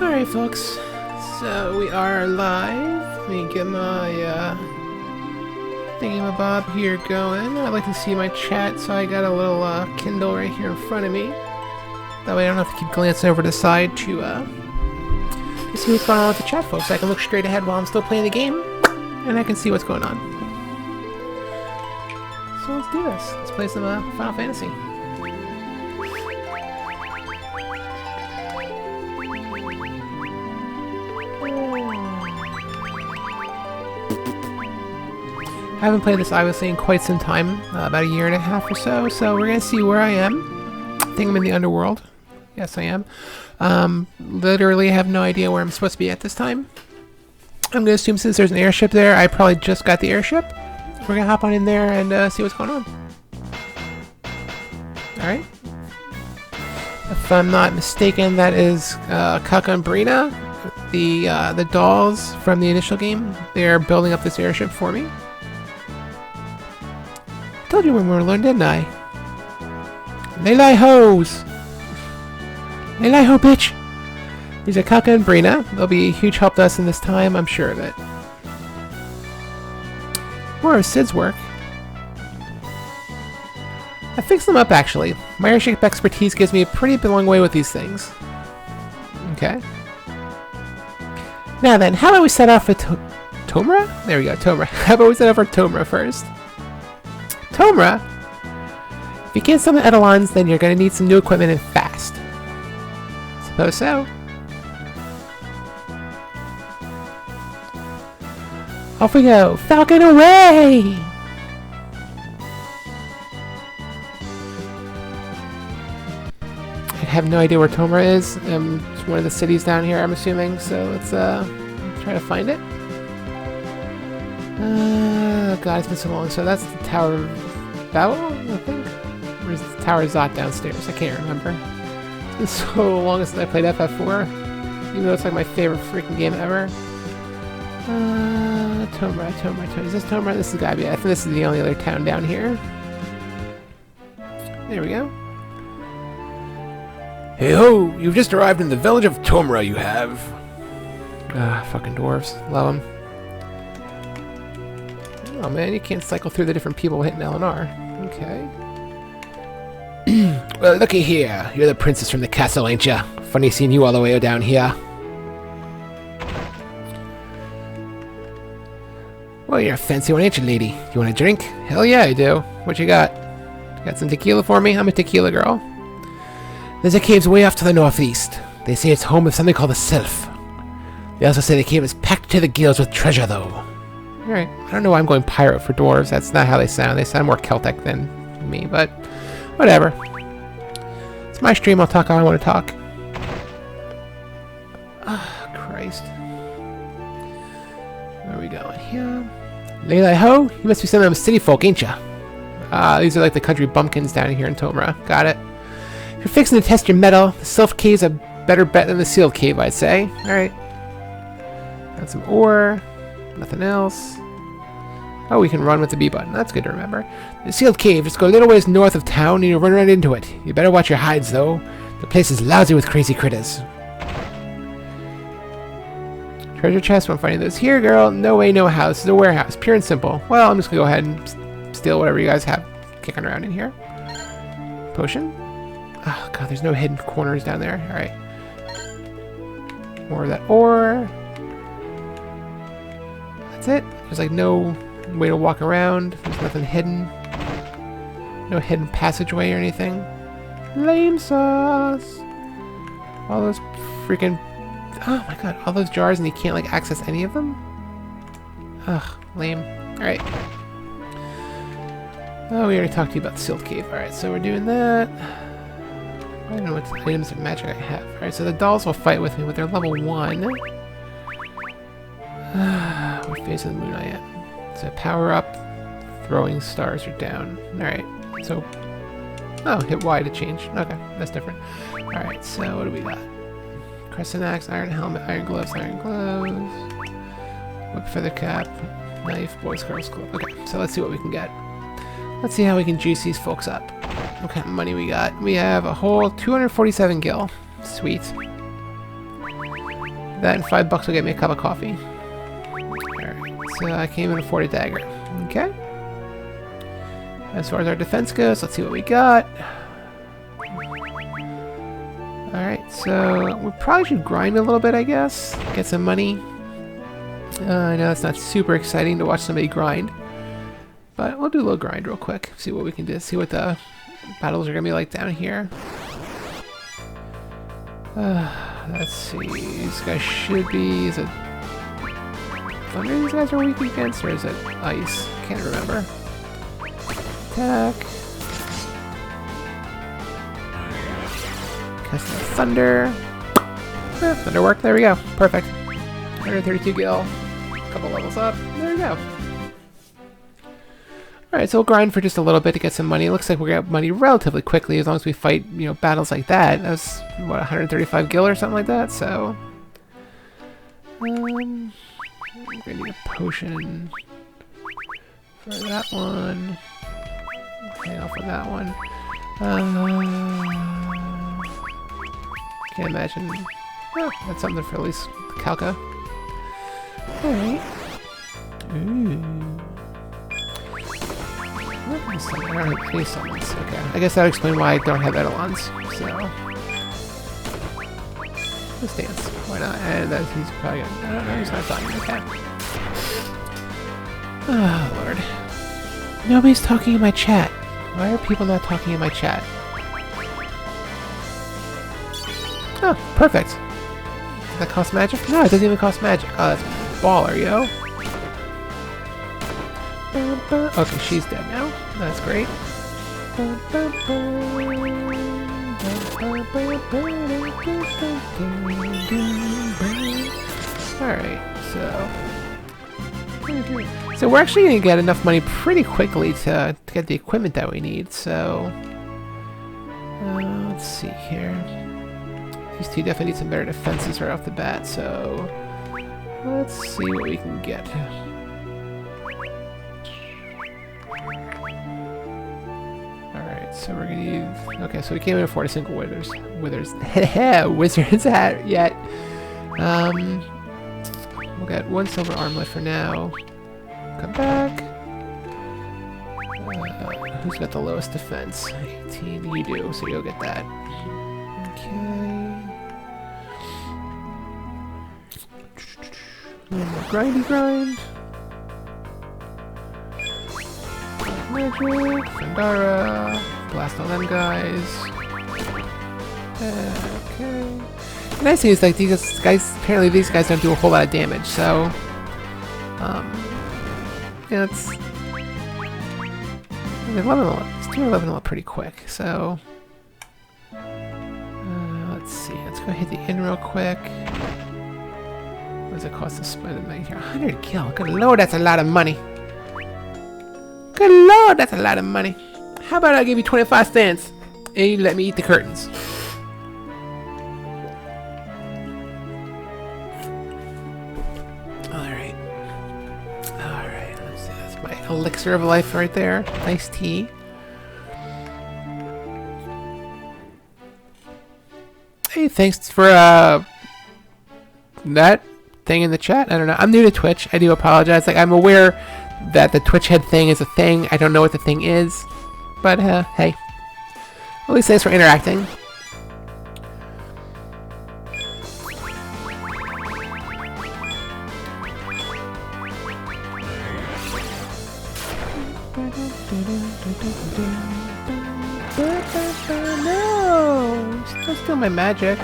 Alright folks, so we are live. Let me get my thingamabob here going. I'd like to see my chat, so I got a little Kindle right here in front of me. That way I don't have to keep glancing over to the side to see what's going on with the chat, folks. I can look straight ahead while I'm still playing the game, and I can see what's going on. So let's do this. Let's play some Final Fantasy. I haven't played this obviously in quite some time, about a year and a half or so, so we're gonna see where I am. I think I'm in the underworld. Yes, I am. Literally have no idea where I'm supposed to be at this time. I'm gonna assume since there's an airship there, I probably just got the airship. We're gonna hop on in there and see what's going on. Alright. If I'm not mistaken, that is Kaka and Brina, the dolls from the initial game. They're building up this airship for me. Told you when we were learned, didn't I? Lay hoes! Lay ho, bitch! These are Kaka and Brina. They'll be a huge help to us in this time, I'm sure of it. More of Sid's work. I fixed them up, actually. My airship expertise gives me a pretty long way with these things. Okay. Now then, how about we set off with Tomra? There we go, Tomra. How about we set off for Tomra first? Tomra? If you can't summon Eidolons, then you're gonna need some new equipment and fast. Suppose so. Off we go! Falcon away! I have no idea where Tomra is. It's one of the cities down here, I'm assuming, so let's try to find it. God, it's been so long. So that's the Tower of Babel, I think? Or is the Tower of Zot downstairs? I can't remember. It's been so long since I played FF4. Even though it's like my favorite freaking game ever. Tomra. Is this Tomra? This has gotta be it. I think this is the only other town down here. There we go. Hey ho! You've just arrived in the village of Tomra, you have. Ah, fucking dwarves. Love them. Oh man, you can't cycle through the different people hitting L and R. Okay. Well, looky here. You're the princess from the castle, ain't ya? Funny seeing you all the way down here. Well, you're a fancy one, ain't you, lady? You want a drink? Hell yeah, I do. What you got? Got some tequila for me? I'm a tequila girl. There's a cave way off to the northeast. They say it's home of something called the Sylph. They also say the cave is packed to the gills with treasure, though. Alright, I don't know why I'm going pirate for dwarves. That's not how they sound. They sound more Celtic than me, but whatever. It's my stream. I'll talk how I want to talk. Ah, Christ. Where are we going here? Lay ho? You must be some of them city folk, ain't ya? Ah, these are like the country bumpkins down here in Tomra. Got it. If you're fixing to test your metal, the Sylph Cave's a better bet than the sealed cave, I'd say. Alright. Got some ore. Nothing else. Oh, we can run with the B button. That's good to remember. The sealed cave, just go a little ways north of town and you'll run right into it. You better watch your hides, though. The place is lousy with crazy critters. Treasure chest, I'm finding those here, girl. No way, no how. This is a warehouse. Pure and simple. Well, I'm just gonna go ahead and steal whatever you guys have kicking around in here. Potion? Oh, God, there's no hidden corners down there. Alright. More of that ore. That's it. There's like no way to walk around. There's nothing hidden. No hidden passageway or anything. Lame sauce. All those freaking... Oh my god, all those jars and you can't like access any of them? Ugh, lame. Alright. Oh, we already talked to you about the sealed cave. Alright, so we're doing that. I don't know what items of magic I have. Alright, so the dolls will fight with me, but they're level 1. What phase of the moon I am? So power up, throwing stars are down. Alright, so... Oh, hit Y to change. Okay, that's different. Alright, so what do we got? Crescent axe, iron helmet, iron gloves, whip feather cap, knife, boys, girls club. Okay, so let's see what we can get. Let's see how we can juice these folks up. What kind of money we got? We have a whole 247 gil. Sweet. That and $5 will get me a cup of coffee. Alright, so I can't even afford a dagger. Okay. As far as our defense goes, let's see what we got. Alright, so we probably should grind a little bit, I guess. Get some money. I know it's not super exciting to watch somebody grind. But we'll do a little grind real quick. See what we can do. See what the battles are going to be like down here. Let's see. These guys should be... Is it thunder these guys are weak against? Or is it ice? Can't remember. Attack. Cast the thunder. Thunder worked. There we go. Perfect. 132 gil. A couple levels up. There we go. Alright, so we'll grind for just a little bit to get some money. It looks like we're going to have money relatively quickly as long as we fight, you know, battles like that. That's, what, 135 gil or something like that, so... we're going to need a potion for that one. Hang off on that one. Can't imagine. Oh, that's something for at least Calca. Alright. Ooh. I don't have any summons. Okay. I guess that would explain why I don't have Eidolons. So. Let's dance. Why not? And that he's probably gonna. I don't know, he's not dying. Okay. Oh, Lord. Nobody's talking in my chat. Why are people not talking in my chat? Oh, perfect. Does that cost magic? No, it doesn't even cost magic. Oh, that's baller, yo. Okay, she's dead now. That's great. Alright, so we're actually going to get enough money pretty quickly to get the equipment that we need, so... let's see here. These two definitely need some better defenses right off the bat, so... let's see what we can get. So we're gonna use... Okay, so we can't even afford a single wizard's hat yet. We'll get one silver armlet for now. Come back. Who's got the lowest defense? 18. You do, so you'll get that. Okay. A little more grindy grind. Magic, Fandara, blast all them guys. Okay. The nice thing is, like, these guys, apparently these guys don't do a whole lot of damage, so... yeah, it's... They're leveling up pretty quick, so... let's see, let's go hit the inn real quick. What does it cost to spend it here? 100 gil, good lord, that's a lot of money! Good lord, that's a lot of money. How about I give you 25 cents and you let me eat the curtains? Alright. Alright, let's see. That's my elixir of life right there. Nice tea. Hey, thanks for that thing in the chat. I don't know. I'm new to Twitch. I do apologize. Like, I'm aware that the Twitch head thing is a thing. I don't know what the thing is. But, hey. At least thanks for interacting. No! Don't steal my magic.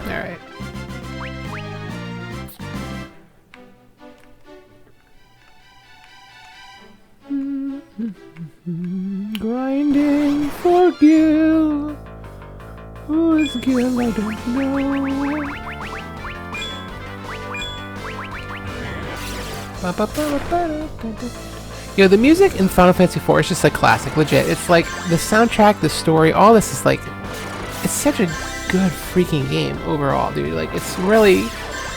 Alright. Grinding for Gil. Who is Gil? I don't know. You know, the music in Final Fantasy IV is just like classic, legit. It's like the soundtrack, the story, all this is like, it's such a good freaking game overall, dude. Like, it's really,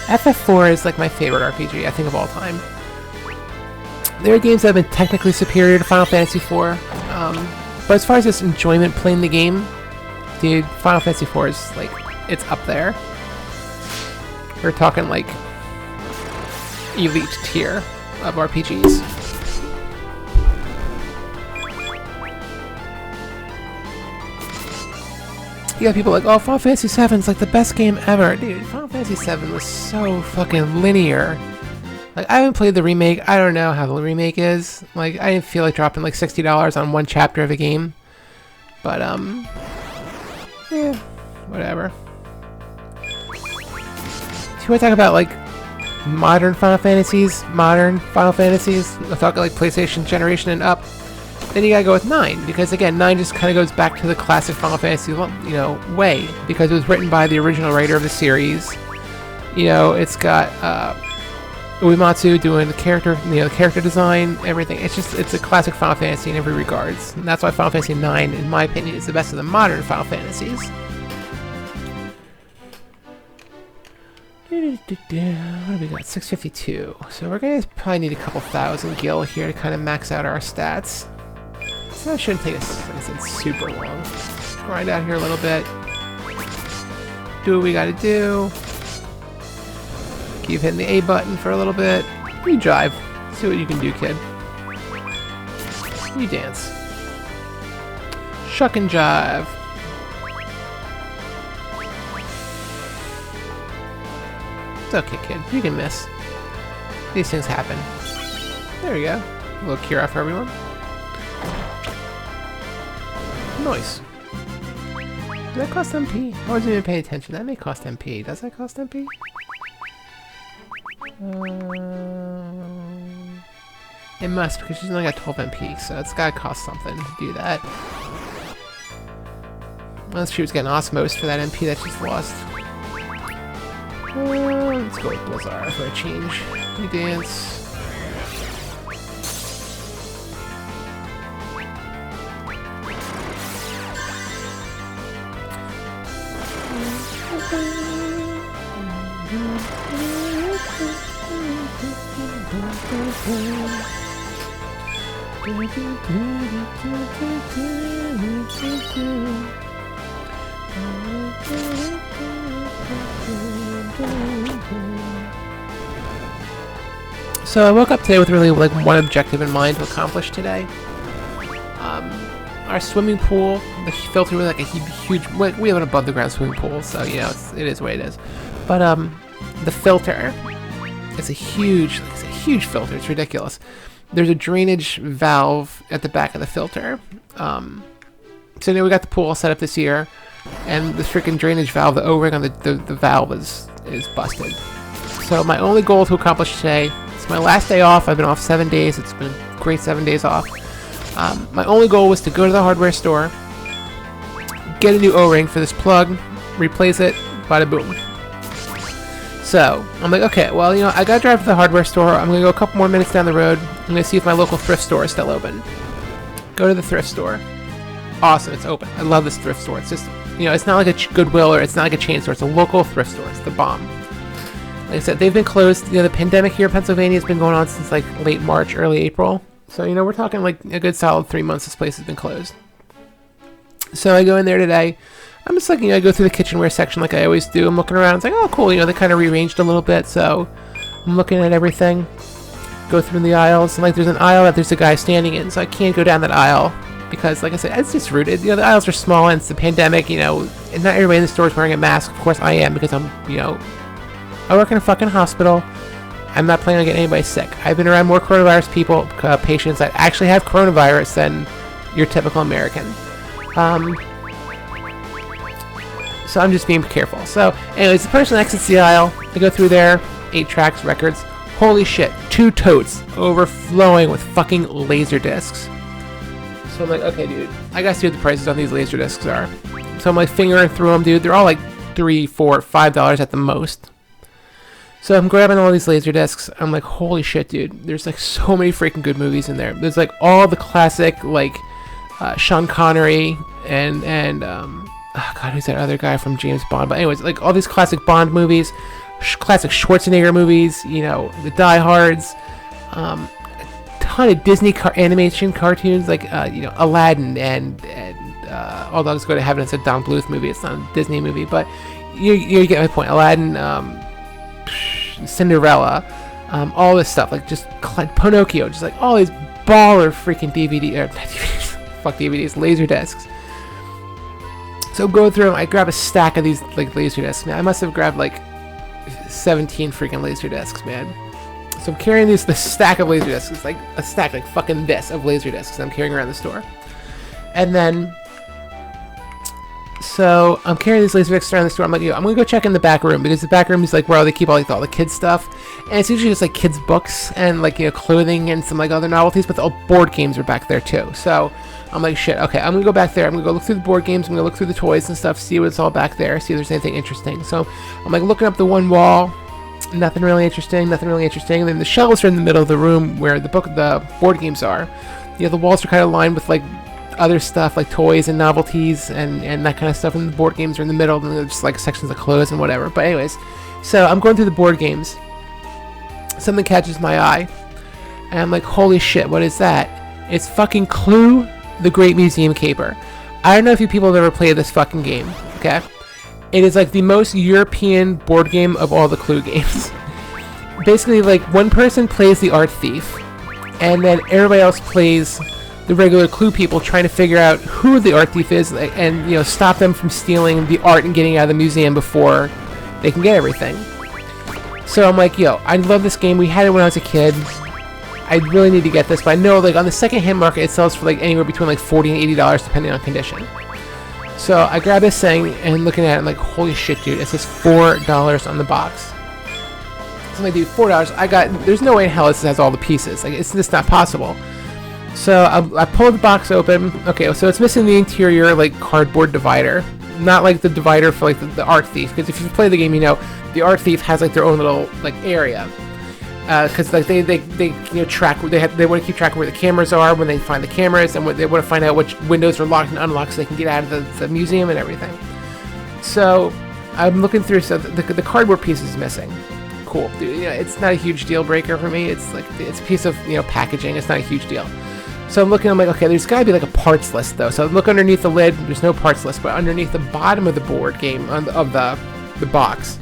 FF4 is like my favorite RPG, I think, of all time. There are games that have been technically superior to Final Fantasy IV, but as far as just enjoyment playing the game, dude, Final Fantasy IV is like, it's up there. We're talking like elite tier of RPGs. You got people like, oh, Final Fantasy VII is like the best game ever. Dude, Final Fantasy VII was so fucking linear. Like, I haven't played the remake. I don't know how the remake is. Like, I didn't feel like dropping like $60 on one chapter of a game. But, yeah, whatever. So you want to talk about, like, modern Final Fantasies? Modern Final Fantasies? I'll talk like PlayStation generation and up. Then you gotta go with 9, because again, 9 just kind of goes back to the classic Final Fantasy, you know, way, because it was written by the original writer of the series. You know, it's got Uematsu doing the character, you know, the character design, everything. It's a classic Final Fantasy in every regards, and that's why Final Fantasy 9, in my opinion, is the best of the modern Final Fantasies. What do we got? 652. So we're gonna probably need a couple thousand gil here to kind of max out our stats. So that shouldn't take us, like I said, super long. Grind out here a little bit. Do what we gotta do. Keep hitting the A button for a little bit. You jive. See what you can do, kid. You dance. Shuck and jive. It's okay, kid. You can miss. These things happen. There we go. A little cure off for everyone. Nice. Does that cost MP? I wasn't even paying attention. That may cost MP. Does that cost MP? It must, because she's only got 12 MP, so it's gotta cost something to do that. Unless she was getting Osmos for that MP that she's lost. Let's go with Blizzard for a change. We dance. So I woke up today with really like one objective in mind to accomplish today. Our swimming pool, the filter was like a huge. We have an above the ground swimming pool, so you know it is what it is. But the filter, it's a huge filter. It's ridiculous. There's a drainage valve at the back of the filter. So now we got the pool all set up this year, and the freaking drainage valve, the O-ring on the valve is busted. So my only goal to accomplish today, it's my last day off. I've been off 7 days. It's been a great 7 days off. My only goal was to go to the hardware store, get a new O-ring for this plug, replace it, bada boom. So I'm like, okay, well, you know, I gotta drive to the hardware store. I'm gonna go a couple more minutes down the road. I'm gonna see if my local thrift store is still open. Go to the thrift store. Awesome, it's open. I love this thrift store. It's just, you know, it's not like a Goodwill or it's not like a chain store. It's a local thrift store. It's the bomb. Like I said, they've been closed. You know, the pandemic here in Pennsylvania has been going on since like late March, early April. So, you know, we're talking like a good solid 3 months this place has been closed. So I go in there today. I'm just like, you know, I go through the kitchenware section like I always do. I'm looking around. It's like, oh, cool. You know, they kind of rearranged a little bit. So I'm looking at everything. Go through the aisles. And like there's an aisle that there's a guy standing in. So I can't go down that aisle because, like I said, it's just rooted. You know, the aisles are small and it's the pandemic, you know. And not everybody in the store is wearing a mask. Of course I am because I'm, you know, I work in a fucking hospital. I'm not planning on getting anybody sick. I've been around more coronavirus people, patients that actually have coronavirus than your typical American. So I'm just being careful. So, anyways, the person exits the aisle. I go through there, 8 tracks, records. Holy shit, 2 totes overflowing with fucking laser discs. So I'm like, okay, dude, I gotta see what the prices on these laser discs are. So I'm like fingering through them, dude. They're all like $3, $4, $5 at the most. So I'm grabbing all these laser discs. I'm like, holy shit, dude. There's like so many freaking good movies in there. There's like all the classic, like Sean Connery and oh God, who's that other guy from James Bond? But anyways, like all these classic Bond movies, classic Schwarzenegger movies, you know, the Die Hards, a ton of Disney animation cartoons, like you know, Aladdin and All Dogs Go to Heaven. It's a Don Bluth movie. It's not a Disney movie, but you get my point. Aladdin, Cinderella, all this stuff, like just Pinocchio, just like all these baller freaking fuck DVDs, laser discs. So I'm going through them. I grab a stack of these like laser discs, man. I must have grabbed like 17 freaking laser discs, man. So I'm carrying this stack of laser discs. It's like a stack, like fucking this, of laser discs I'm carrying around the store. And then, so I'm carrying these laser discs around the store. I'm like, yo, I'm gonna go check in the back room, because the back room is like where they keep all the kids stuff, and it's usually just like kids books and like, you know, clothing and some like other novelties, but the board games are back there too. So I'm like, shit, okay, I'm gonna go back there. I'm gonna go look through the board games. I'm gonna look through the toys and stuff, see what's all back there, see if there's anything interesting. So I'm like looking up the one wall, nothing really interesting. And then the shelves are in the middle of the room where the board games are. You know, the walls are kind of lined with like other stuff like toys and novelties and that kind of stuff, and the board games are in the middle, and there's just like sections of clothes and whatever. But anyways, so I'm going through the board games, something catches my eye, and I'm like, holy shit, what is that? It's fucking Clue, the Great Museum Caper. I don't know if you people have ever played this fucking game, okay? It is like the most European board game of all the Clue games. Basically, like, one person plays the art thief, and then everybody else plays the regular Clue people, trying to figure out who the art thief is and, you know, stop them from stealing the art and getting out of the museum before they can get everything. So I'm like, yo, I love this game. We had it when I was a kid. I really need to get this, but I know like on the second-hand market it sells for like anywhere between like $40 and $80 depending on condition. So I grab this thing and looking at it, I'm like, holy shit, dude, it says $4 on the box. So I'm like, dude, $4. There's no way in hell this has all the pieces. Like, it's just not possible. So I pulled the box open. Okay, so it's missing the interior like cardboard divider, not like the divider for like the art thief. Because if you play the game, you know the art thief has like their own little like area. Because like they you know track, they want to keep track of where the cameras are when they find the cameras, and they want to find out which windows are locked and unlocked so they can get out of the museum and everything. So I'm looking through. So the cardboard piece is missing. Cool, dude. You know, it's not a huge deal breaker for me. It's like it's a piece of, you know, packaging. It's not a huge deal. So I'm looking. I'm like, okay, there's got to be like a parts list though. So I look underneath the lid. There's no parts list, but underneath the bottom of the board game of the box,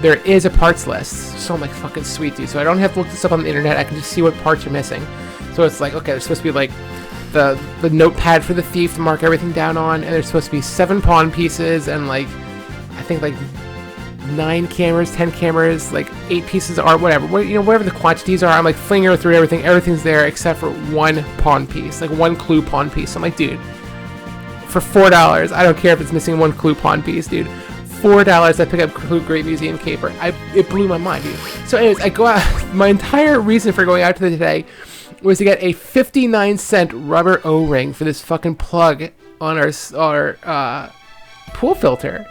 there is a parts list. So I'm like, fucking sweet, dude. So I don't have to look this up on the internet. I can just see what parts are missing. So it's like, okay, there's supposed to be like the notepad for the thief to mark everything down on, and there's supposed to be 7 pawn pieces, and like I think like 9 cameras, 10 cameras, like 8 pieces of art, whatever. You know, whatever the quantities are, I'm like flinging through everything. Everything's there except for 1 pawn piece, like 1 Clue pawn piece. So I'm like, dude, for $4, I don't care if it's missing 1 Clue pawn piece, dude. $4, I pick up Clue Great Museum Caper. It blew my mind, dude. So anyways, I go out. My entire reason for going out today was to get a 59-cent rubber O-ring for this fucking plug on our pool filter.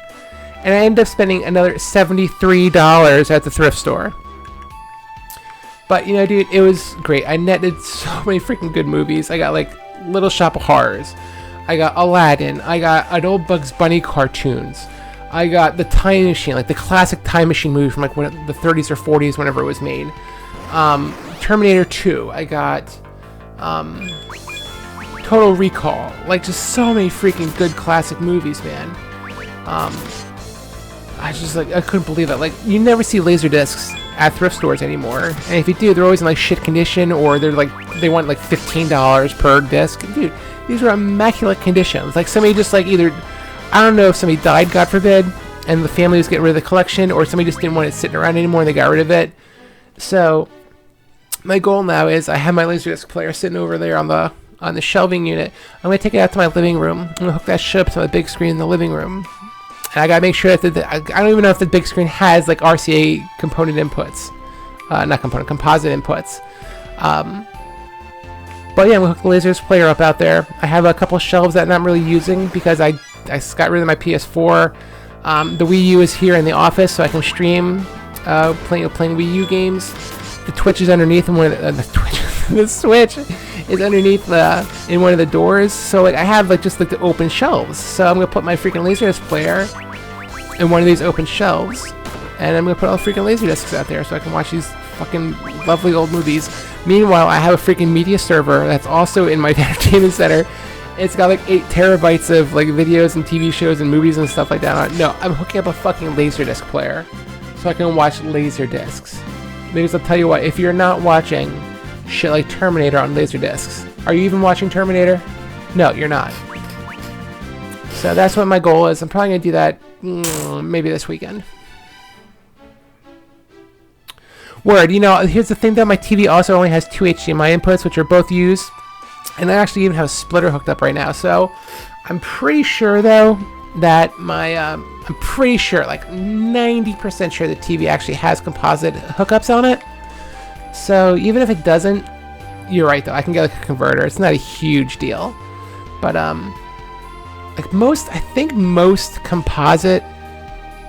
And I ended up spending another $73 at the thrift store. But, you know, dude, it was great. I netted so many freaking good movies. I got, like, Little Shop of Horrors. I got Aladdin. I got an old Bugs Bunny cartoons. I got the Time Machine, like the classic Time Machine movie from, like, the 30s or 40s, whenever it was made. Terminator 2. I got Total Recall. Like, just so many freaking good classic movies, man. I just, like, I couldn't believe it. Like, you never see laser discs at thrift stores anymore, and if you do, they're always in like shit condition, or they're like, they want like $15 per disc. Dude, these are immaculate conditions. Like, somebody just like either, I don't know if somebody died, God forbid, and the family was getting rid of the collection, or somebody just didn't want it sitting around anymore and they got rid of it. So my goal now is, I have my Laserdisc player sitting over there on the shelving unit. I'm gonna take it out to my living room. I'm gonna hook that shit up to my big screen in the living room. And I gotta make sure that I don't even know if the big screen has like RCA component inputs, composite inputs. But yeah, I'm gonna hook the Laserdisc player up out there. I have a couple shelves that I'm not really using because I got rid of my PS4. The Wii U is here in the office, so I can stream playing Wii U games. The Twitch is underneath, and the Switch is underneath in one of the doors. So like, I have like just like the open shelves. So I'm gonna put my freaking Laserdisc player in one of these open shelves, and I'm gonna put all the freaking Laserdiscs out there so I can watch these fucking lovely old movies. Meanwhile, I have a freaking media server that's also in my entertainment center. It's got like 8 terabytes of like videos and TV shows and movies and stuff like that on it. No, I'm hooking up a fucking Laserdisc player. So so I can watch laser discs. Because I'll tell you what, if you're not watching shit like Terminator on laser discs, are you even watching Terminator? No, you're not. So that's what my goal is. I'm probably gonna do that maybe this weekend. Word, you know, here's the thing though, my TV also only has 2 HDMI inputs, which are both used, and I actually even have a splitter hooked up right now. So I'm pretty sure though that my I'm pretty sure, like 90% sure, the TV actually has composite hookups on it. So even if it doesn't, you're right though, I can get like a converter. It's not a huge deal, but like I think most composite,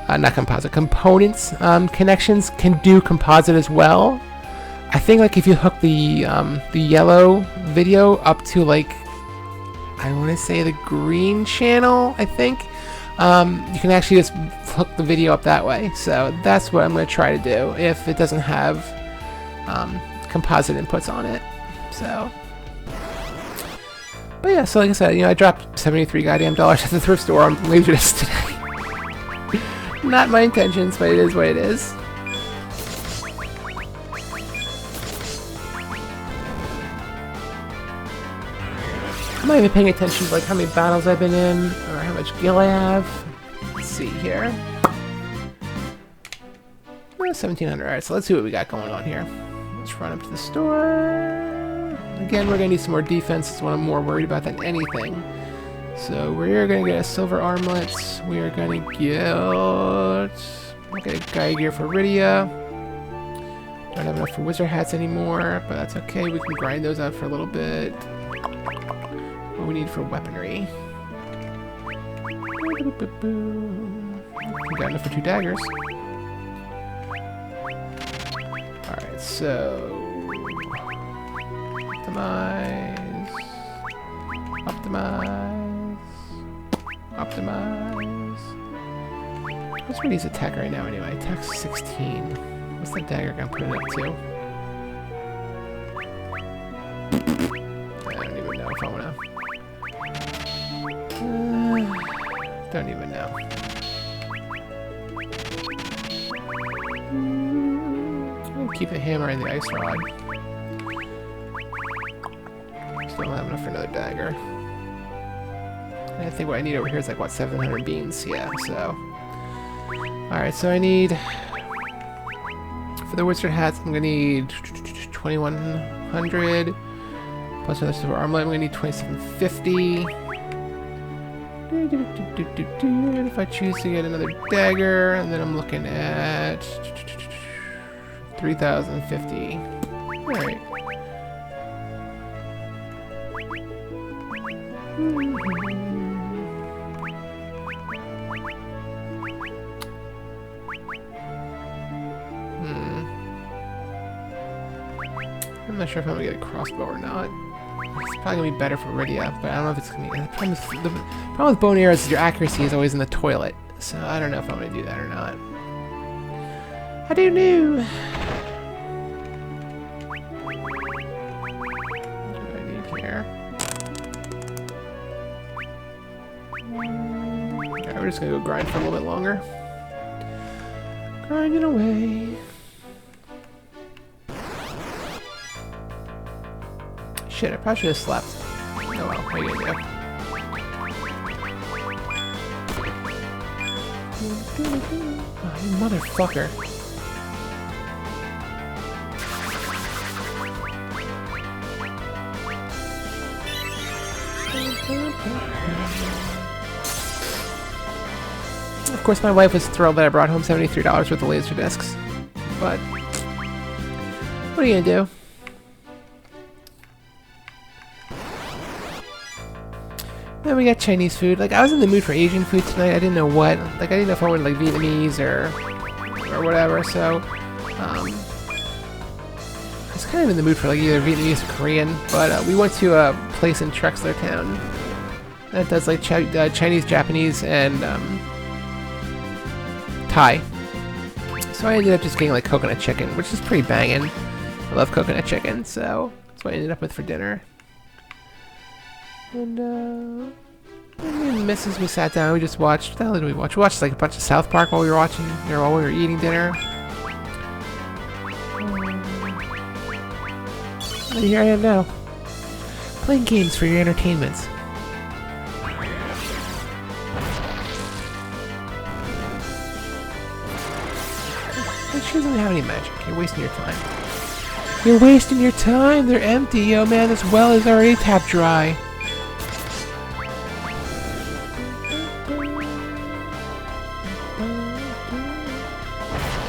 not composite, components connections can do composite as well. I think like if you hook the yellow video up to like, I want to say the green channel, I think, you can actually just hook the video up that way. So that's what I'm going to try to do if it doesn't have composite inputs on it. So, but yeah, so like I said, you know, I dropped 73 goddamn dollars at the thrift store on Laserdisc today. Not my intentions, but it is what it is. I'm not even paying attention to like how many battles I've been in or how much gil I have. Let's see here. 1700. Alright, so let's see what we got going on here. Let's run up to the store. Again, we're gonna need some more defense. That's what I'm more worried about than anything. So we're gonna get a silver armlet. We are gonna get Gaia gear for Rydia. Don't have enough for wizard hats anymore, but that's okay. We can grind those out for a little bit. What we need for weaponry. We got enough for 2 daggers. Alright, so optimize. What's Rydia's attack right now anyway? Attack 16. What's the dagger gonna put it up to? I don't even know if I wanna. Don't even know. I'll keep the hammer and the ice rod. Still don't have enough for another dagger. And I think what I need over here is like, what, 700 beans? Yeah, so. Alright, so I need. For the wizard hats, I'm gonna need 2100. Plus another silver armlet, I'm gonna need 2750. And if I choose to get another dagger, and then I'm looking at 3050. Alright. I'm not sure if I'm gonna get a crossbow or not. It's probably gonna be better for Rydia, but I don't know if it's gonna be. The problem with bone arrows is your accuracy is always in the toilet, so I don't know if I'm gonna do that or not. I don't know. What do I need here? Alright, we're just gonna go grind for a little bit longer. Grinding away. Shit, I probably should have slept. Oh well, what are you gonna do? Oh, you motherfucker. Of course, my wife was thrilled that I brought home $73 worth of laser discs. But what are you gonna do? Then we got Chinese food. Like, I was in the mood for Asian food tonight. I didn't know what. Like, I didn't know if I wanted, like, Vietnamese or whatever. So, I was kind of in the mood for, like, either Vietnamese or Korean. But we went to a place in Trexler Town that does, like, Chinese, Japanese, and Thai. So I ended up just getting, like, coconut chicken, which is pretty banging. I love coconut chicken, so that's what I ended up with for dinner. And, Me and Mrs. We sat down. We just watched. What the hell did we watch? We watched like a bunch of South Park while we were watching, or while we were eating dinner. And here I am now, playing games for your entertainment. She doesn't have any magic. You're wasting your time. You're wasting your time. They're empty, yo man. This well is already tapped dry.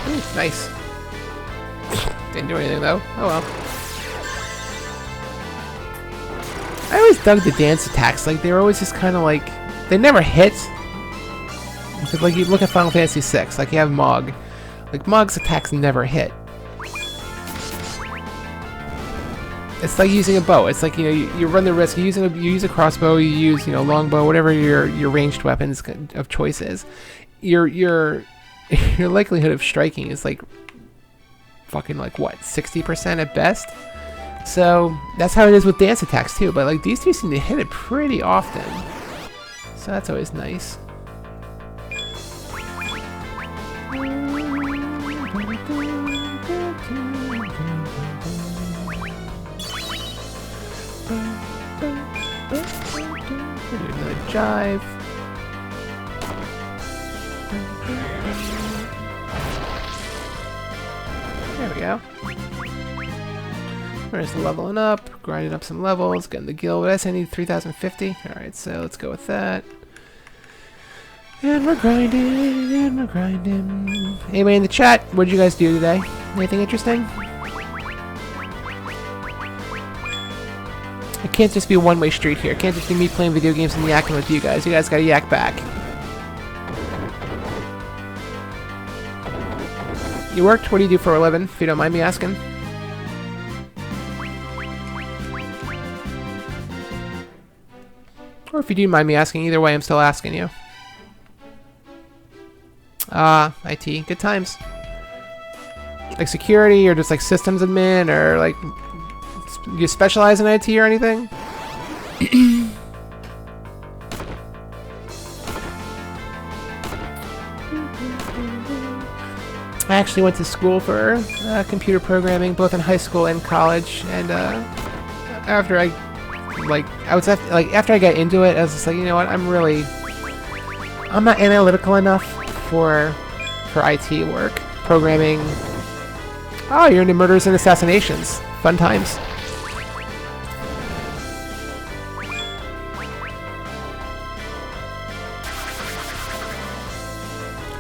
Ooh, nice. Didn't do anything though. Oh well. I always dug the dance attacks. Like they were always just kind of like they never hit. Because like you look at Final Fantasy VI, like you have Mog. Like Mog's attacks never hit. It's like using a bow. It's like, you know, you run the risk. You use a crossbow. You use, you know, longbow, whatever your ranged weapons of choice is. Your likelihood of striking is like fucking like what, 60% at best. So that's how it is with dance attacks too. But like these two seem to hit it pretty often. So that's always nice. Another jive. There we go. We're just leveling up, grinding up some levels, getting the guild. What did I say? I need 3,050. Alright, so let's go with that. And we're grinding, and we're grinding. Anybody in the chat? What did you guys do today? Anything interesting? It can't just be a one-way street here. It can't just be me playing video games and yakking with you guys. You guys gotta yak back. You worked? What do you do for a living, if you don't mind me asking? Or if you do mind me asking, either way, I'm still asking you. IT. Good times. Like security, or just like systems admin, or like... Do you specialize in IT or anything? I actually went to school for computer programming, both in high school and college. And after I after I got into it, I was just like, you know what? I'm not analytical enough for IT work, programming. Oh, you're into murders and assassinations. Fun times.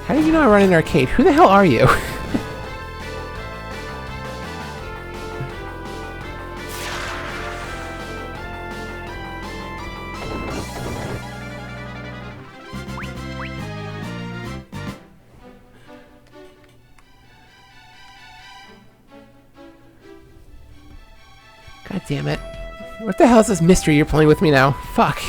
How do you know I run an arcade? Who the hell are you? God damn it. What the hell is this mystery you're playing with me now? Fuck.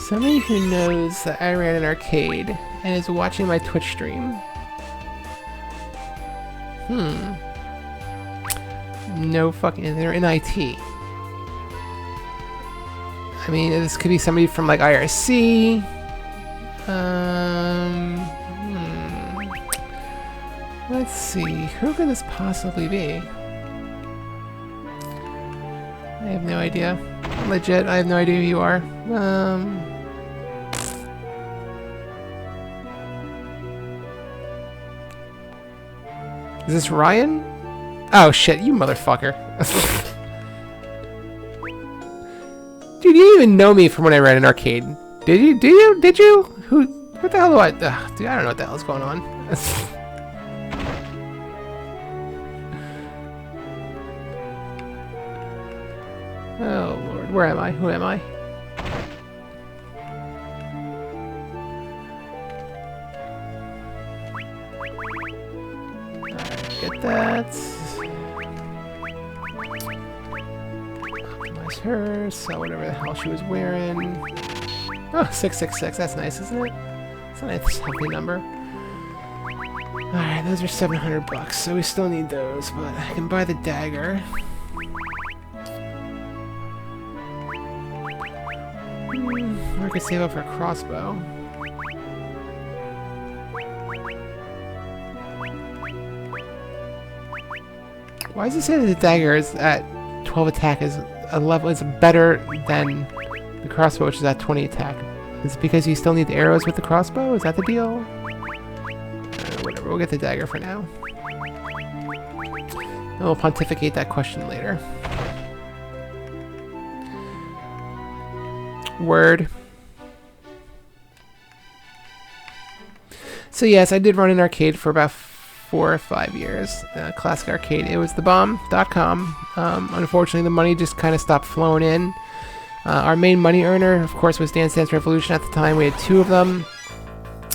Somebody who knows that I ran an arcade and is watching my Twitch stream. No fucking... They're in IT. I mean, this could be somebody from, like, IRC. Let's see. Who could this possibly be? I have no idea. Legit, I have no idea who you are. Is this Ryan? Oh shit, you motherfucker. Dude, you didn't even know me from when I ran an arcade. Did you? Did you? What the hell do I... Dude, I don't know what the hell's going on. Oh lord, where am I? Who am I? Get that. Optimize her, so whatever the hell she was wearing. Oh, 666, that's nice, isn't it? It's a nice healthy number. Alright, those are 700 bucks, so we still need those, but I can buy the dagger. I could save up for a crossbow. Why does it say that the dagger is at 12 attack is a level is better than the crossbow, which is at 20 attack? Is it because you still need the arrows with the crossbow? Is that the deal? Whatever, we'll get the dagger for now. And we'll pontificate that question later. Word. So yes, I did run an arcade for about 4 or 5 years. Classic arcade. It was thebomb.com. Unfortunately, the money just kind of stopped flowing in. Our main money earner, of course, was Dance Dance Revolution at the time. We had 2 of them.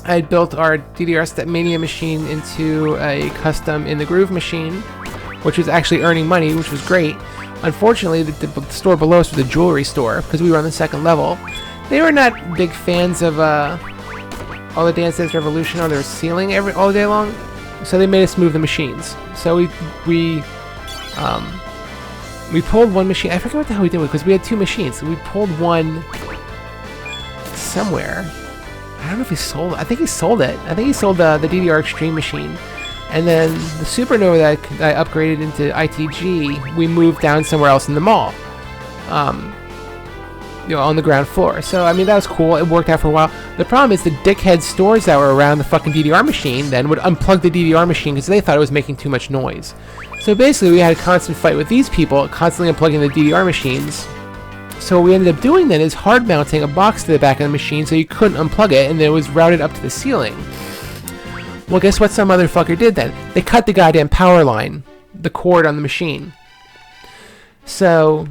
I had built our DDR Stepmania machine into a custom In the Groove machine, which was actually earning money, which was great. Unfortunately, the store below us was a jewelry store, because we were on the 2nd level. They were not big fans of all the Dance Dance Revolution on their ceiling all day long, so they made us move the machines. So we pulled one machine. I forget what the hell we did with it, because we had 2 machines. So we pulled one somewhere. I don't know if he sold it. I think he sold it. I think he sold the DDR Extreme machine. And then the Supernova that I upgraded into ITG, we moved down somewhere else in the mall. You know, on the ground floor. So, I mean, that was cool. It worked out for a while. The problem is the dickhead stores that were around the fucking DDR machine then would unplug the DDR machine because they thought it was making too much noise. So basically, we had a constant fight with these people, constantly unplugging the DDR machines. So what we ended up doing then is hard mounting a box to the back of the machine so you couldn't unplug it, and then it was routed up to the ceiling. Well, guess what some motherfucker did then? They cut the goddamn power line, the cord on the machine. So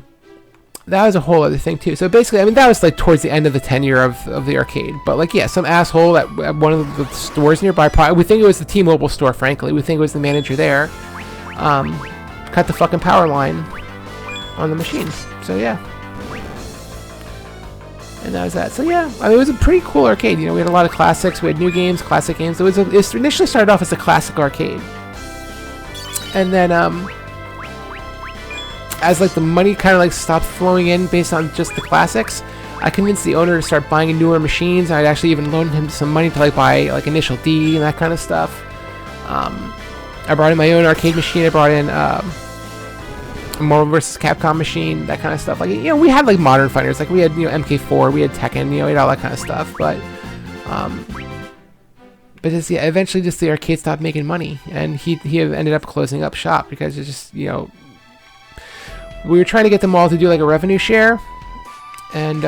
that was a whole other thing too. So basically, I mean, that was like towards the end of the tenure of the arcade. But like, yeah, some asshole at one of the stores nearby, probably, we think it was the T-Mobile store, frankly. We think it was the manager there. Cut the fucking power line on the machines. So yeah. And that was that. So yeah, I mean, it was a pretty cool arcade. You know, we had a lot of classics. We had new games, classic games. It initially started off as a classic arcade. And then, as like the money kind of like stopped flowing in based on just the classics, I convinced the owner to start buying newer machines. I'd actually even loaned him some money to like buy like Initial D and that kind of stuff. I brought in my own arcade machine. I brought in a Marvel vs. Capcom machine, that kind of stuff. Like, you know, we had like modern fighters. Like we had, you know, MK4, we had Tekken, you know, we had all that kind of stuff. But just, yeah, eventually just the arcade stopped making money, and he ended up closing up shop because it's just, you know, we were trying to get them all to do like a revenue share, and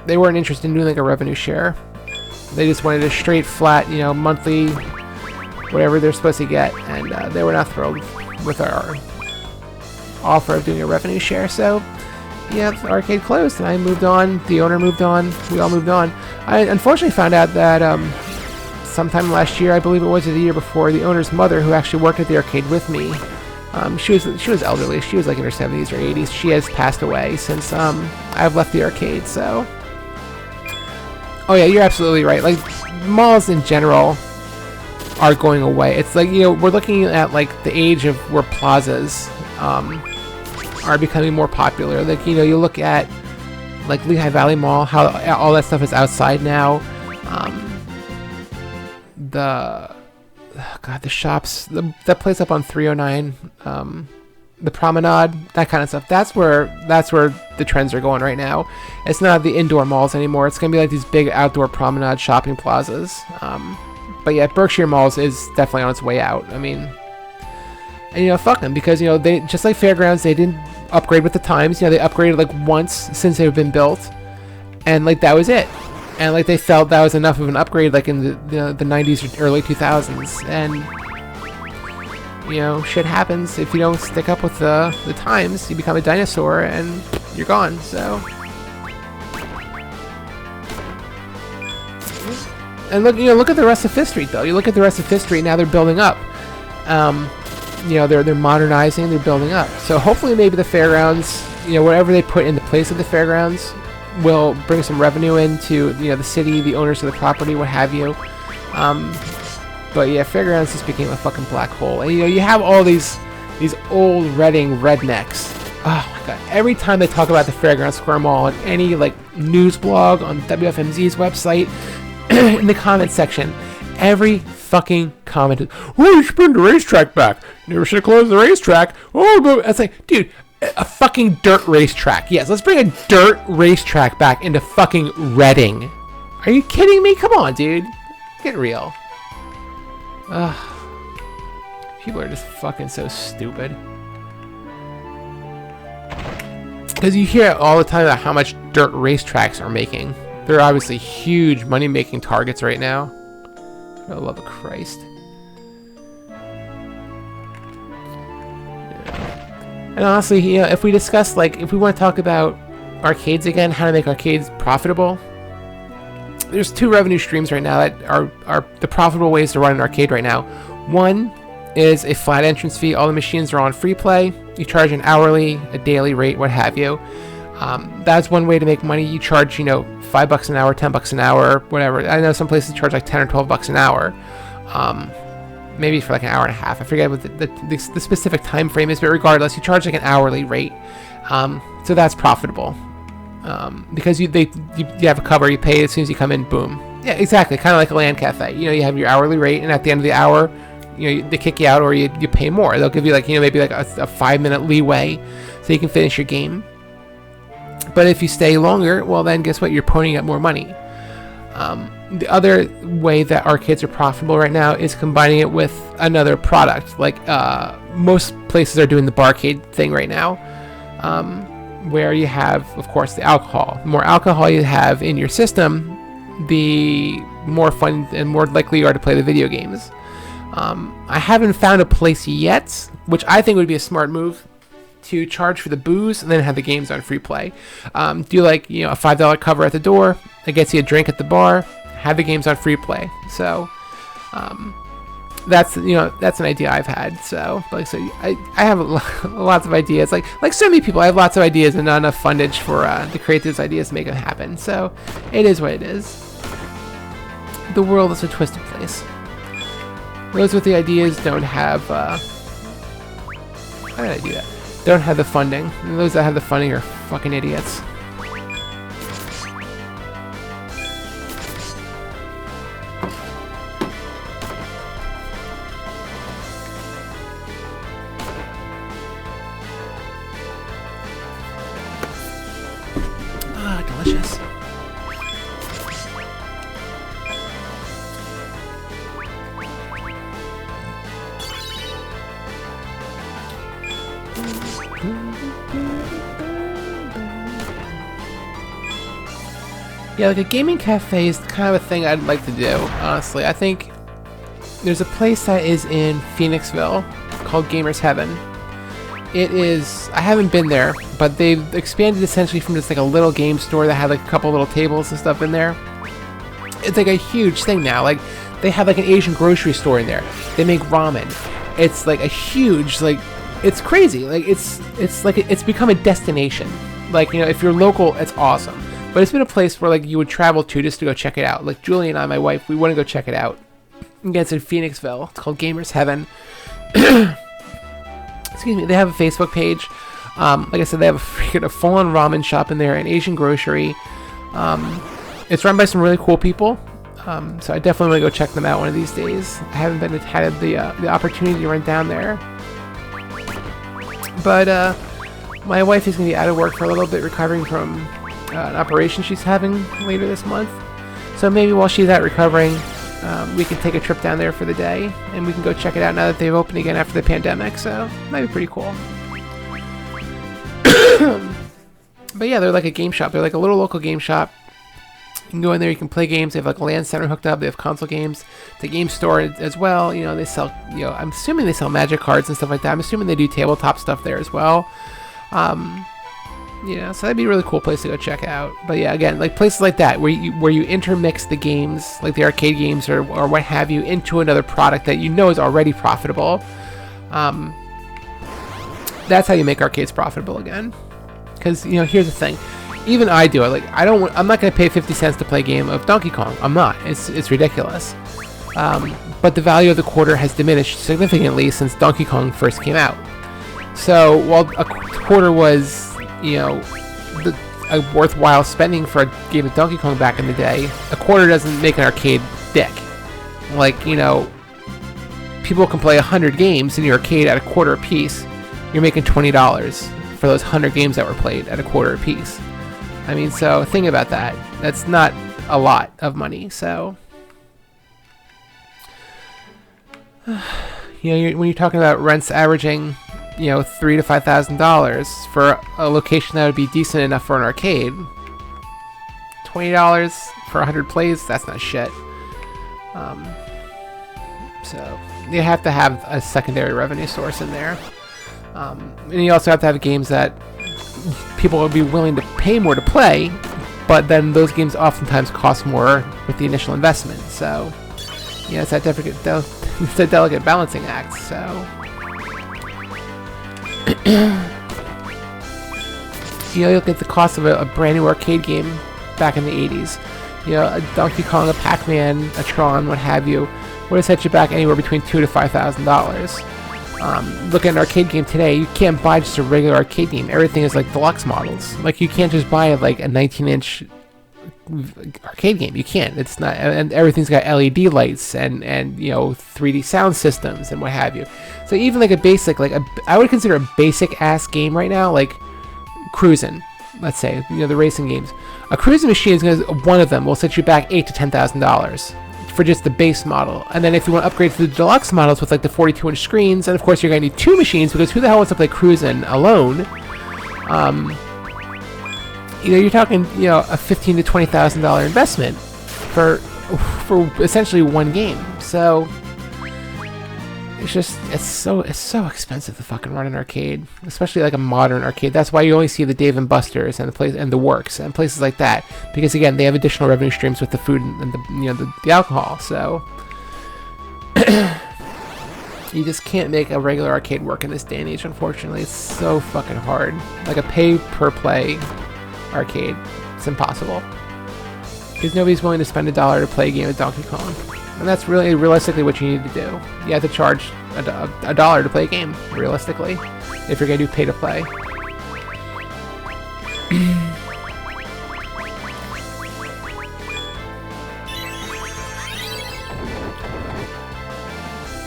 they weren't interested in doing like a revenue share. They just wanted a straight, flat, you know, monthly, whatever they're supposed to get, and they were not thrilled with our offer of doing a revenue share. So yeah, the arcade closed, and I moved on. The owner moved on. We all moved on. I unfortunately found out that sometime last year, I believe it was, or the year before, the owner's mother, who actually worked at the arcade with me, she was elderly. She was like in her 70s or 80s. She has passed away since I've left the arcade. So, oh yeah, you're absolutely right. Like, malls in general are going away. It's like, you know, we're looking at like the age of where plazas are becoming more popular. Like, you know, you look at like Lehigh Valley Mall, how all that stuff is outside now. The shops, that place up on 309, the Promenade, that kind of stuff. That's where the trends are going right now. It's not the indoor malls anymore. It's gonna be like these big outdoor promenade shopping plazas. But yeah, Berkshire Malls is definitely on its way out. I mean, and you know, fuck them, because, you know, they, just like Fairgrounds, they didn't upgrade with the times. You know, they upgraded like once since they've been built, and like that was it. And like they felt that was enough of an upgrade, like in the 90s or early 2000s. And you know, shit happens. If you don't stick up with the times, you become a dinosaur and you're gone. So, and look, you know, look at the rest of Fifth Street though. You look at the rest of Fifth Street, now they're building up. You know, they're modernizing, they're building up. So hopefully, maybe the Fairgrounds, you know, whatever they put in the place of the Fairgrounds, will bring some revenue into, you know, the city, the owners of the property, what have you. But yeah, Fairgrounds just became a fucking black hole. And you know, you have all these old Reading rednecks Oh my god, every time they talk about the Fairground Square Mall on any like news blog on WFMZ's website, in the comment section, every fucking comment is, oh, you should bring the racetrack back. Never should have closed the racetrack. Oh, but it's like, dude, a fucking dirt racetrack. Yes, let's bring a dirt racetrack back into fucking Reading. Are you kidding me? Come on, dude. Get real. Ugh. People are just fucking so stupid. Because you hear all the time about how much dirt racetracks are making. They're obviously huge money-making targets right now. For the love of Christ. Yeah. And honestly, you know, if we discuss, like, if we want to talk about arcades again, how to make arcades profitable, there's two revenue streams right now that are the profitable ways to run an arcade right now. One is a flat entrance fee. All the machines are on free play. You charge an hourly, a daily rate, what have you. That's one way to make money. You charge, you know, $5 an hour, $10 an hour, whatever. I know some places charge like 10 or 12 bucks an hour. Maybe for like an hour and a half. I forget what the specific time frame is, but regardless, you charge like an hourly rate. So that's profitable. Because you have a cover, you pay as soon as you come in, boom. Yeah, exactly. Kind of like a LAN cafe. You know, you have your hourly rate, and at the end of the hour, you know, they kick you out, or you pay more. They'll give you like, you know, maybe like a 5-minute leeway so you can finish your game. But if you stay longer, well then guess what? You're ponying up more money. The other way that arcades are profitable right now is combining it with another product. Like most places are doing the barcade thing right now, where you have, of course, the alcohol. The more alcohol you have in your system, the more fun and more likely you are to play the video games. I haven't found a place yet, which I think would be a smart move, to charge for the booze and then have the games on free play. Do like, you know, a $5 cover at the door, it gets you a drink at the bar, have the games on free play. So that's, you know, that's an idea I've had. So like I said, I have lots of ideas. Like so many people, I have lots of ideas and not enough fundage for to create those ideas to make them happen. So it is what it is. The world is a twisted place. Those with the ideas don't have, how did I do that? Don't have the funding. And those that have the funding are fucking idiots. Ah, delicious. Yeah, like a gaming cafe is kind of a thing I'd like to do, honestly. I think there's a place that is in Phoenixville called Gamers Heaven. It is, I haven't been there, but they've expanded essentially from just like a little game store that had like a couple little tables and stuff in there. It's like a huge thing now. Like they have like an Asian grocery store in there. They make ramen. It's like a huge, like, it's crazy. Like it's like it's become a destination. Like, you know, if you're local, it's awesome. But it's been a place where like you would travel to just to go check it out. Like Julie and I, my wife, we want to go check it out. Again, it's in Phoenixville. It's called Gamers Heaven. Excuse me. They have a Facebook page. Like I said, they have a full-on ramen shop in there, an Asian grocery. It's run by some really cool people. So I definitely want to go check them out one of these days. I haven't had the opportunity to run down there. But my wife is going to be out of work for a little bit, recovering from an operation she's having later this month. So maybe while she's out recovering, we can take a trip down there for the day, and we can go check it out now that they've opened again after the pandemic. So it might be pretty cool. But yeah, they're like a game shop. They're like a little local game shop. You can go in there, you can play games. They have like a LAN center hooked up. They have console games. The game store as well. You know, they sell, you know, I'm assuming they sell Magic cards and stuff like that. I'm assuming they do tabletop stuff there as well. You know, so that'd be a really cool place to go check out. But yeah, again, like places like that where you intermix the games, like the arcade games or what have you, into another product that you know is already profitable. That's how you make arcades profitable again. Because, you know, here's the thing. Even I do it. Like, I'm not going to pay 50 cents to play a game of Donkey Kong. I'm not. It's ridiculous. But the value of the quarter has diminished significantly since Donkey Kong first came out. So while a quarter was, you know, a worthwhile spending for a game of Donkey Kong back in the day, a quarter doesn't make an arcade dick. Like, you know, people can play 100 games in your arcade at a quarter a piece. You're making $20 for those 100 games that were played at a quarter a piece. I mean, so think about that. That's not a lot of money. So, you know, when you're talking about rents averaging, you know, $3,000 to $5,000 for a location that would be decent enough for an arcade, $20 for 100 plays, that's not shit. So you have to have a secondary revenue source in there. And you also have to have games that people will be willing to pay more to play, but then those games oftentimes cost more with the initial investment. So, yeah, it's it's a delicate balancing act. So, you know, you look at the cost of a brand new arcade game back in the 80s. You know, a Donkey Kong, a Pac-Man, a Tron, what have you, would have set you back anywhere between $2,000 to $5,000. Look at an arcade game today, you can't buy just a regular arcade game. Everything is like deluxe models. Like, you can't just buy like a 19-inch arcade game. You can't. It's not, and everything's got LED lights and you know, 3D sound systems and what have you. So even like a basic, I would consider a basic ass game right now, like Cruisin', let's say, you know, the racing games. A Cruisin' machine is one of them will set you back $8,000 to $10,000 for just the base model. And then if you want to upgrade to the deluxe models with like the 42-inch screens, and of course you're going to need two machines, because who the hell wants to play Cruisin' alone? You know, you're talking, you know, a $15,000 to $20,000 investment for essentially one game. So it's so expensive to fucking run an arcade, especially like a modern arcade. That's why you only see the Dave and Buster's and the Works and places like that, because again, they have additional revenue streams with the food and the, you know, the alcohol. So you just can't make a regular arcade work in this day and age, unfortunately. It's so fucking hard. Like a pay per play arcade, it's impossible, because nobody's willing to spend $1 to play a game of Donkey Kong, and that's really realistically what you need to do. You have to charge $1 to play a game, realistically, if you're gonna do pay to play.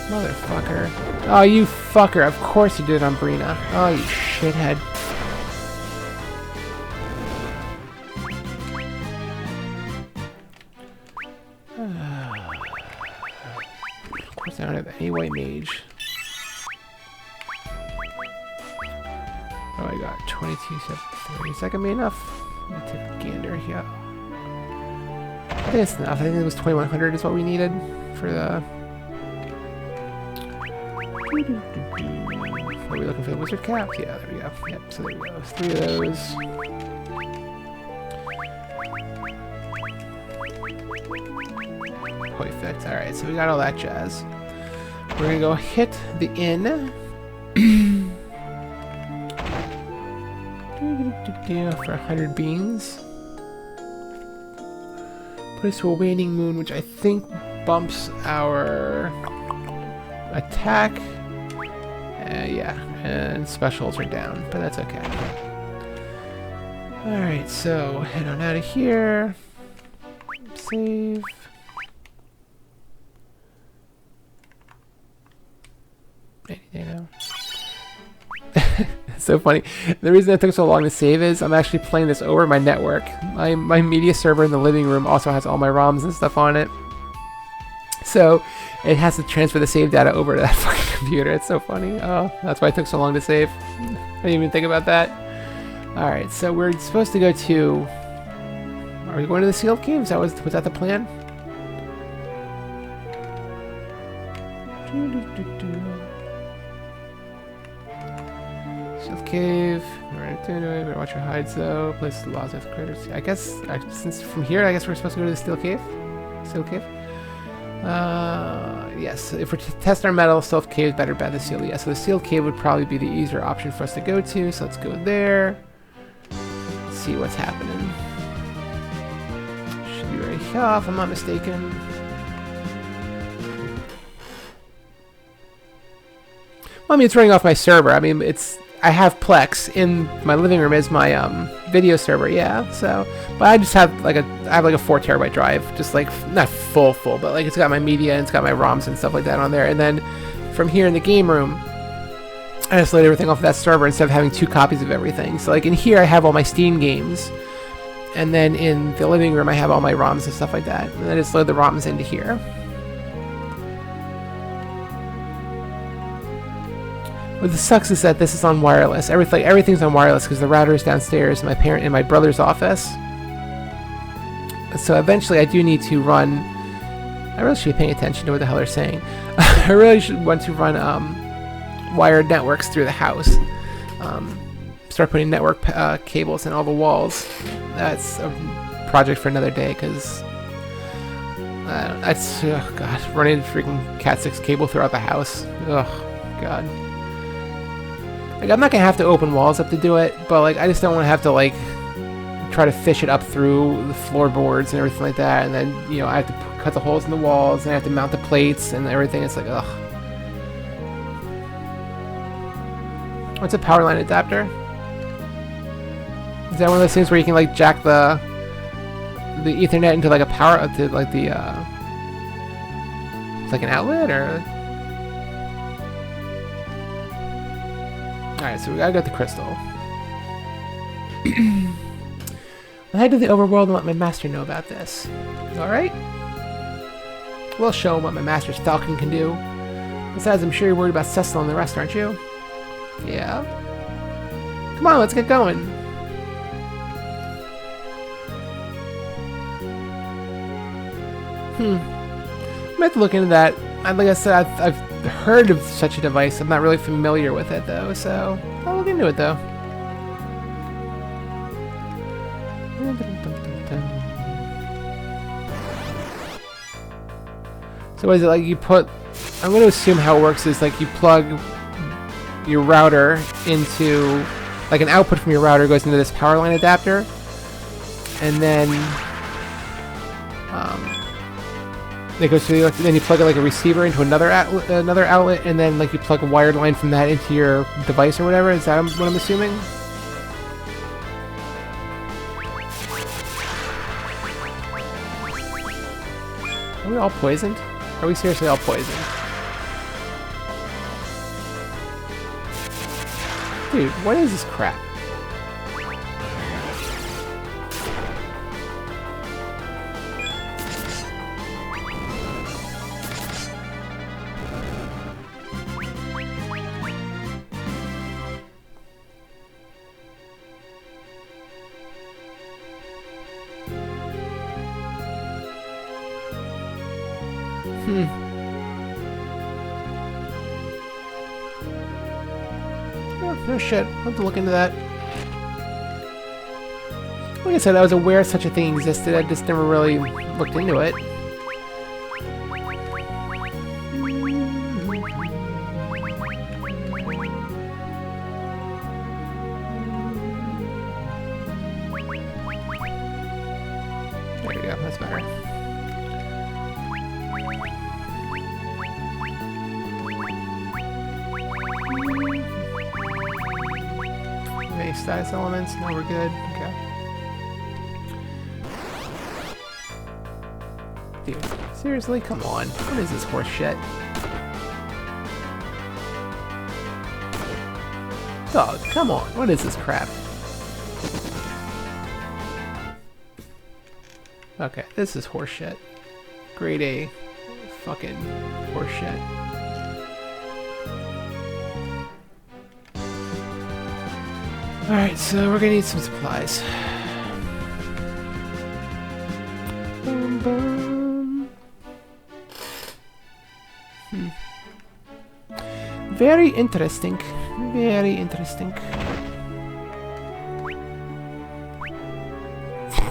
Motherfucker. Oh, you fucker. Of course you did it on Brina. Oh, you shithead. Of course I don't have any white mage. Oh, I got 22 seconds. Is that gonna be enough? Let me take a gander here. I think it's enough. I think it was 2100 is what we needed for the... Are we looking for the wizard caps? Yeah, there we go. Yep, so there we go. 3 of those. Perfect. Alright, so we got all that jazz. We're gonna go hit the inn. For 100 beans. Put us to a waning moon, which I think bumps our attack. Yeah, and specials are down, but that's okay. Alright, so head on out of here. Save. Anything now? It's so funny. The reason it took so long to save is I'm actually playing this over my network. My media server in the living room also has all my ROMs and stuff on it. So it has to transfer the save data over to that fucking computer. It's so funny. Oh, that's why it took so long to save. I didn't even think about that. Alright, so we're supposed to go to... Are we going to the sealed cave? Was that the plan? Sealed cave. Better watch your hides though. Place the laws of critters. I guess, since from here, I guess we're supposed to go to the steel cave? Steel cave? Yes, if we're to test our metal, stealth cave is better by the seal. Yeah, so the sealed cave would probably be the easier option for us to go to, so let's go there. Let's see what's happening. Should be right here, if I'm not mistaken. Well, I mean, it's running off my server. I mean, I have Plex in my living room as my video server. Yeah. So, but I just have like a 4 terabyte drive, just like not full, but like it's got my media and it's got my ROMs and stuff like that on there. And then from here in the game room, I just load everything off of that server instead of having 2 copies of everything. So like in here, I have all my Steam games. And then in the living room, I have all my ROMs and stuff like that. And then I just load the ROMs into here. What sucks is that this is on wireless. Everything's on wireless because the router is downstairs in my brother's office. So eventually I do need to run... I really should be paying attention to what the hell they're saying. I really should want to run wired networks through the house. Start putting network cables in all the walls. That's a project for another day because... that's... oh god. Running freaking Cat6 cable throughout the house. Oh god. Like, I'm not gonna have to open walls up to do it, but like I just don't want to have to like try to fish it up through the floorboards and everything like that, and then you know I have to cut the holes in the walls and I have to mount the plates and everything. It's like ugh. What's a power line adapter? Is that one of those things where you can like jack the Ethernet into like a power to like the it's like an outlet or? Alright, so we gotta get the crystal. I'll head to the overworld and let my master know about this. Alright? We'll show him what my master's falcon can do. Besides, I'm sure you're worried about Cecil and the rest, aren't you? Yeah? Come on, let's get going. I'm gonna have to look into that. Like I said, I've heard of such a device. I'm not really familiar with it though, so I'll look into it though. So what is it like you put... I'm going to assume how it works is like you plug your router into... like an output from your router goes into this power line adapter, and then it goes to the, then you plug like a receiver into another outlet, and then like you plug a wired line from that into your device or whatever. Is that what I'm assuming? Are we all poisoned? Are we seriously all poisoned? Dude, what is this crap? No shit. I'll have to look into that. Like I said, I was aware such a thing existed. I just never really looked into it. There you go. That's better. Any status elements? No, we're good. Okay. Dude, seriously? Come on. What is this horse shit? Dog, come on. What is this crap? Okay, this is horse shit. Grade A. Fucking horse shit. Alright, so we're gonna need some supplies. Boom, boom. Very interesting. Very interesting.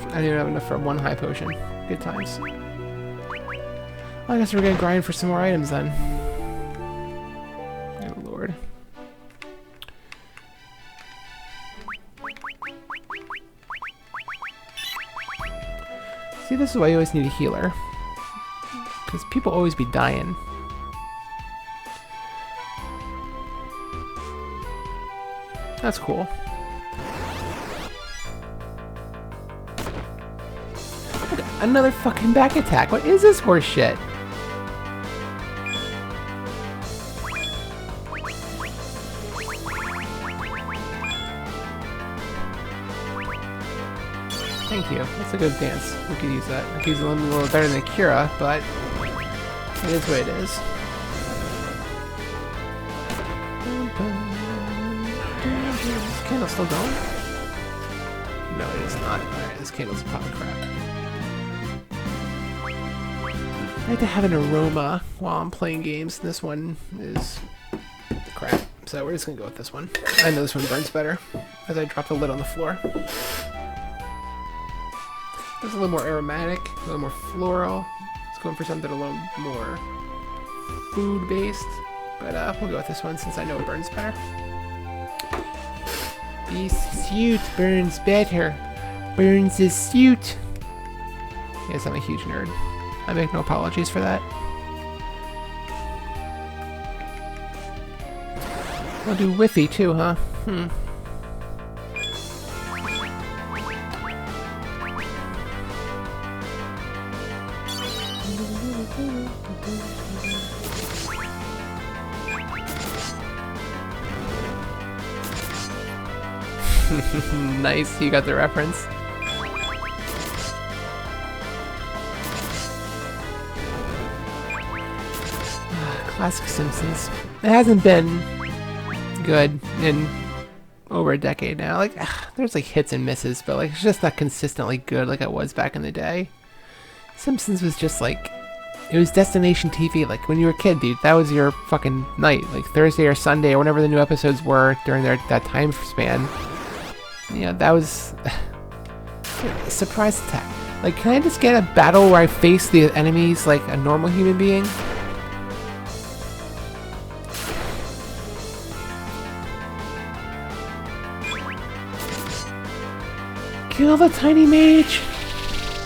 I didn't even have enough for one high potion. Good times. Well, I guess we're gonna grind for some more items then. Oh lord. See, this is why you always need a healer. Because people always be dying. That's cool. Look, another fucking back attack. What is this horse shit? Thank you. That's a good dance. We could use that. I could use it a little better than Kira, but it is what it is. Is this candle still going? No, it is not. Alright, this candle's a pile of crap. I like to have an aroma while I'm playing games, and this one is crap. So we're just gonna go with this one. I know this one burns better, as I drop the lid on the floor. It's a little more aromatic, a little more floral. It's going for something a little more food-based, but we'll go with this one since I know it burns better. The suit burns better. Burns the suit. Yes, I'm a huge nerd. I make no apologies for that. I'll do Whiffy too, huh? Nice, you got the reference. Classic Simpsons. It hasn't been good in over a decade now. Like, there's like hits and misses, but like it's just not consistently good like it was back in the day. Simpsons was just like, it was destination TV. Like when you were a kid, dude, that was your fucking night. Like Thursday or Sunday or whenever the new episodes were during that time span. Yeah, that was a surprise attack. Like, can I just get a battle where I face the enemies like a normal human being? Kill the tiny mage!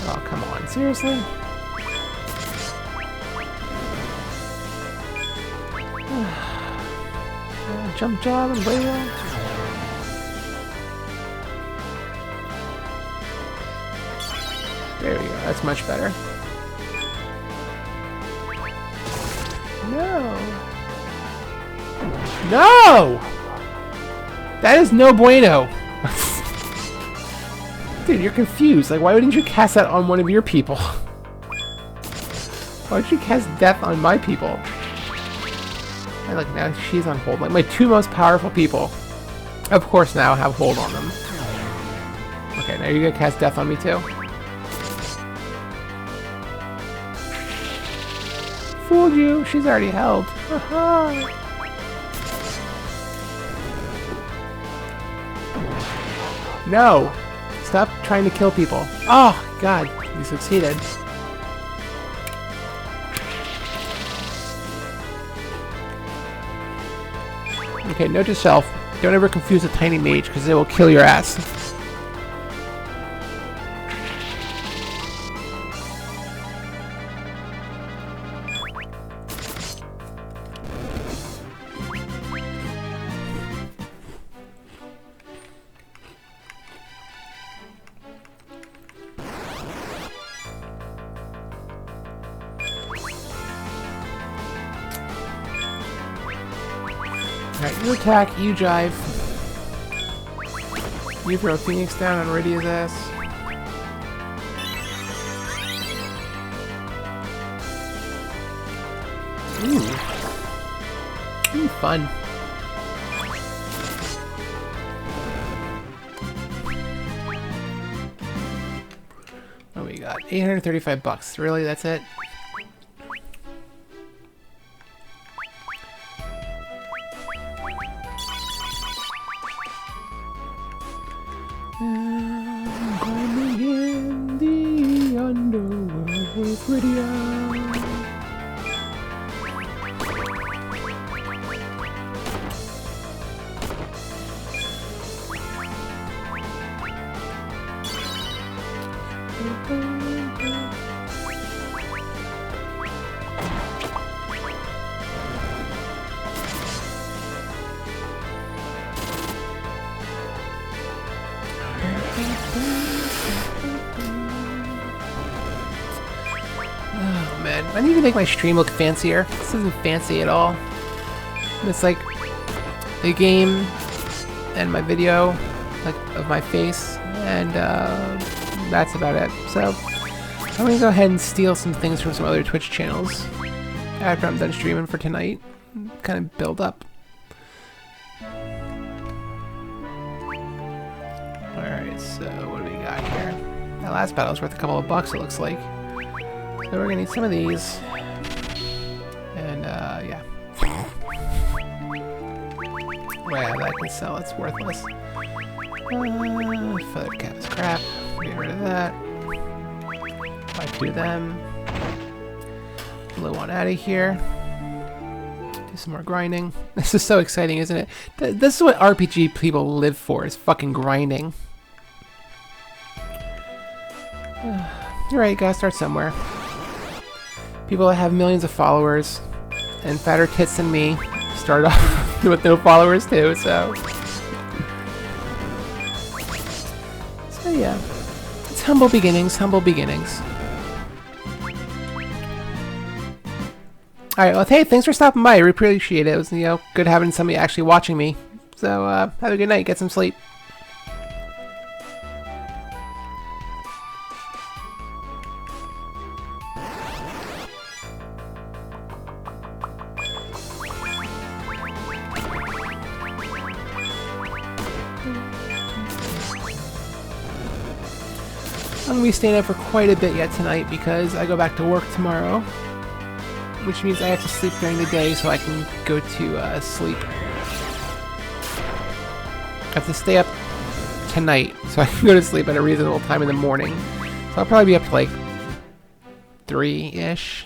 Oh, come on, seriously? Jump job and whale. There we go, that's much better. No! No! That is no bueno! Dude, you're confused. Like, why wouldn't you cast that on one of your people? Why would you cast death on my people? And like, now she's on hold. Like, my two most powerful people, of course, now have hold on them. Okay, now you're gonna cast death on me too? Fooled you. She's already held. No! Stop trying to kill people. Oh, God. You succeeded. Okay, note to self. Don't ever confuse a tiny mage, because it will kill your ass. Alright, you attack, you jive. You throw Phoenix down on Rydia's ass. Ooh. Ooh, fun. What do we got? 835 bucks. Really? That's it? I'm climbing in the underworld with Rydia. man. I need to make my stream look fancier. This isn't fancy at all. It's like the game and my video, like, of my face, and that's about it. So I'm gonna go ahead and steal some things from some other Twitch channels after I'm done streaming for tonight. Kind of build up. Alright, so what do we got here? That last battle's worth a couple of bucks, it looks like. So we're gonna need some of these. And, yeah. Wow, that can sell, it's worthless. Feathered cap is crap. Get rid of that. Buy 2 of them. Blue one out of here. Do some more grinding. This is so exciting, isn't it? This is what RPG people live for, is fucking grinding. You're right, you gotta start somewhere. People that have millions of followers and fatter tits than me start off with no followers too, so... So yeah. It's humble beginnings, humble beginnings. Alright, well, hey, thanks for stopping by. I really appreciate it. It was, you know, good having somebody actually watching me. So, have a good night. Get some sleep. I'm going to be staying up for quite a bit yet tonight because I go back to work tomorrow. Which means I have to sleep during the day so I can go to sleep. I have to stay up tonight so I can go to sleep at a reasonable time in the morning. So I'll probably be up to like 3-ish.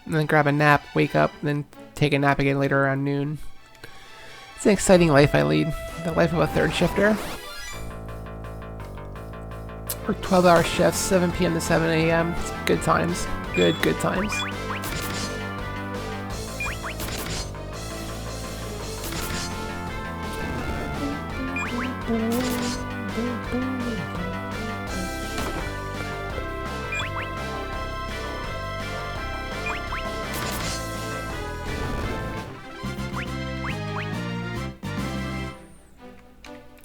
And then grab a nap, wake up, and then take a nap again later around noon. It's an exciting life I lead. The life of a third shifter. Work 12-hour shifts, 7 p.m. to 7 a.m. It's good times. Good times.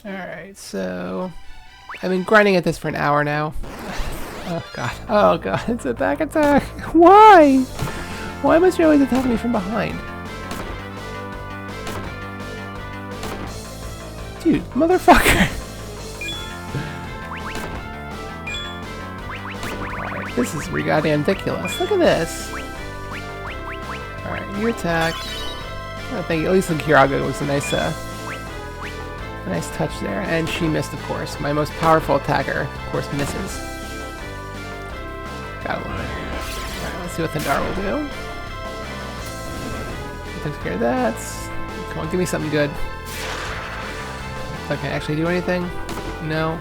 Alright, so I've been grinding at this for an hour now. Oh god, it's a back attack. Why? Why must you always attack me from behind? Dude, motherfucker! Alright, this is goddamn ridiculous. Look at this! Alright, you attack. Oh, thank you. At least the Kiraga was a nice touch there. And she missed, of course. My most powerful attacker, of course, misses. Gotta love it. Alright, let's see what Thundar will do. Takes care of that. Come on, give me something good. Okay, actually do anything? No.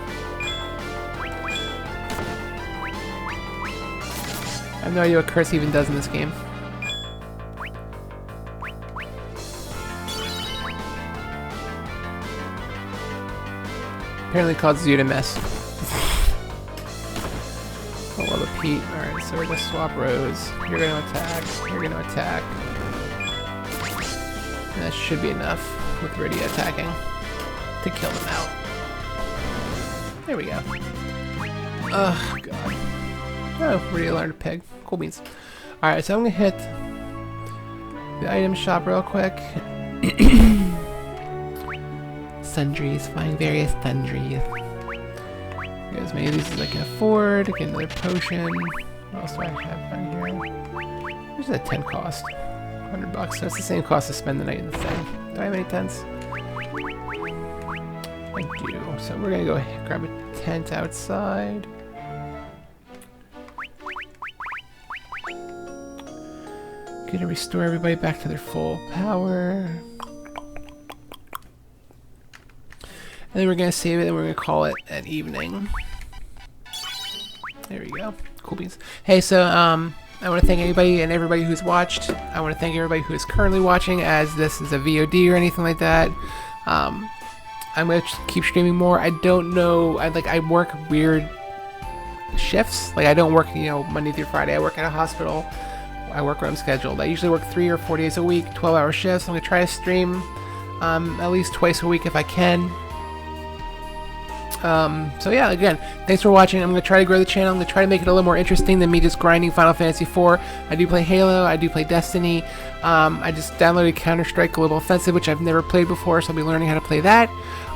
I have no idea what Curse even does in this game. Apparently causes you to miss. Oh, well, the Pete. Alright, so we're gonna swap rows. You're gonna attack. You're gonna attack. And that should be enough with Rydia attacking to kill them out. There we go. Oh, God. Oh, Rydia learned a pig. Cool beans. Alright, so I'm gonna hit the item shop real quick. Sundries, find various sundries. Get as many of these as I can afford. Get another potion. What else do I have on here? There's a 10 cost. $100 bucks. That's the same cost to spend the night in the thing. Do I have any tents? I do. So we're gonna go grab a tent outside. Gonna restore everybody back to their full power. And then we're gonna save it and we're gonna call it an evening. There we go. Cool beans. Hey, so I want to thank anybody and everybody who's watched. I want to thank everybody who is currently watching, as this is a VOD or anything like that. I'm gonna keep streaming more. I don't know. I work weird shifts. Like I don't work, you know, Monday through Friday. I work at a hospital I work when I'm scheduled. I usually work 3 or 4 days a week, 12-hour shifts. I'm gonna try to stream at least twice a week if I can. So yeah, again, thanks for watching. I'm going to try to grow the channel. I'm going to try to make it a little more interesting than me just grinding Final Fantasy IV. I do play Halo. I do play Destiny. I just downloaded Counter-Strike Global Offensive, which I've never played before, so I'll be learning how to play that.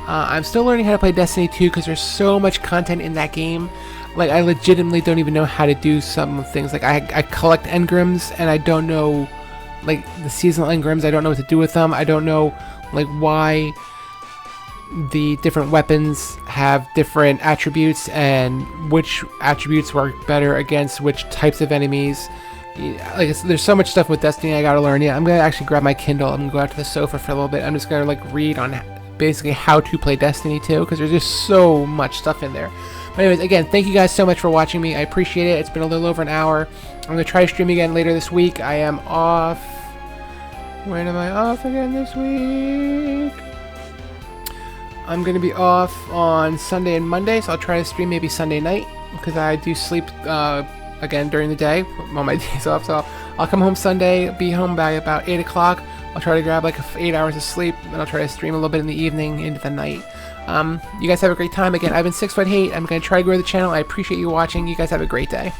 I'm still learning how to play Destiny 2 because there's so much content in that game. Like, I legitimately don't even know how to do some things. Like, I collect engrams, and I don't know, like, the seasonal engrams. I don't know what to do with them. I don't know, like, why the different weapons have different attributes and which attributes work better against which types of enemies. Like, there's so much stuff with Destiny I gotta learn. Yeah, I'm gonna actually grab my Kindle. I'm gonna go out to the sofa for a little bit. I'm just gonna like read on basically how to play Destiny 2 because there's just so much stuff in there. But anyways, again, thank you guys so much for watching me. I appreciate it. It's been a little over an hour. I'm gonna try to stream again later this week. I am off. When am I off again this week? I'm going to be off on Sunday and Monday, so I'll try to stream maybe Sunday night, because I do sleep, again, during the day, on my days off, so I'll come home Sunday, be home by about 8 o'clock, I'll try to grab like 8 hours of sleep, and I'll try to stream a little bit in the evening into the night. You guys have a great time. Again, I've been 6'8". I'm going to try to grow the channel. I appreciate you watching. You guys have a great day.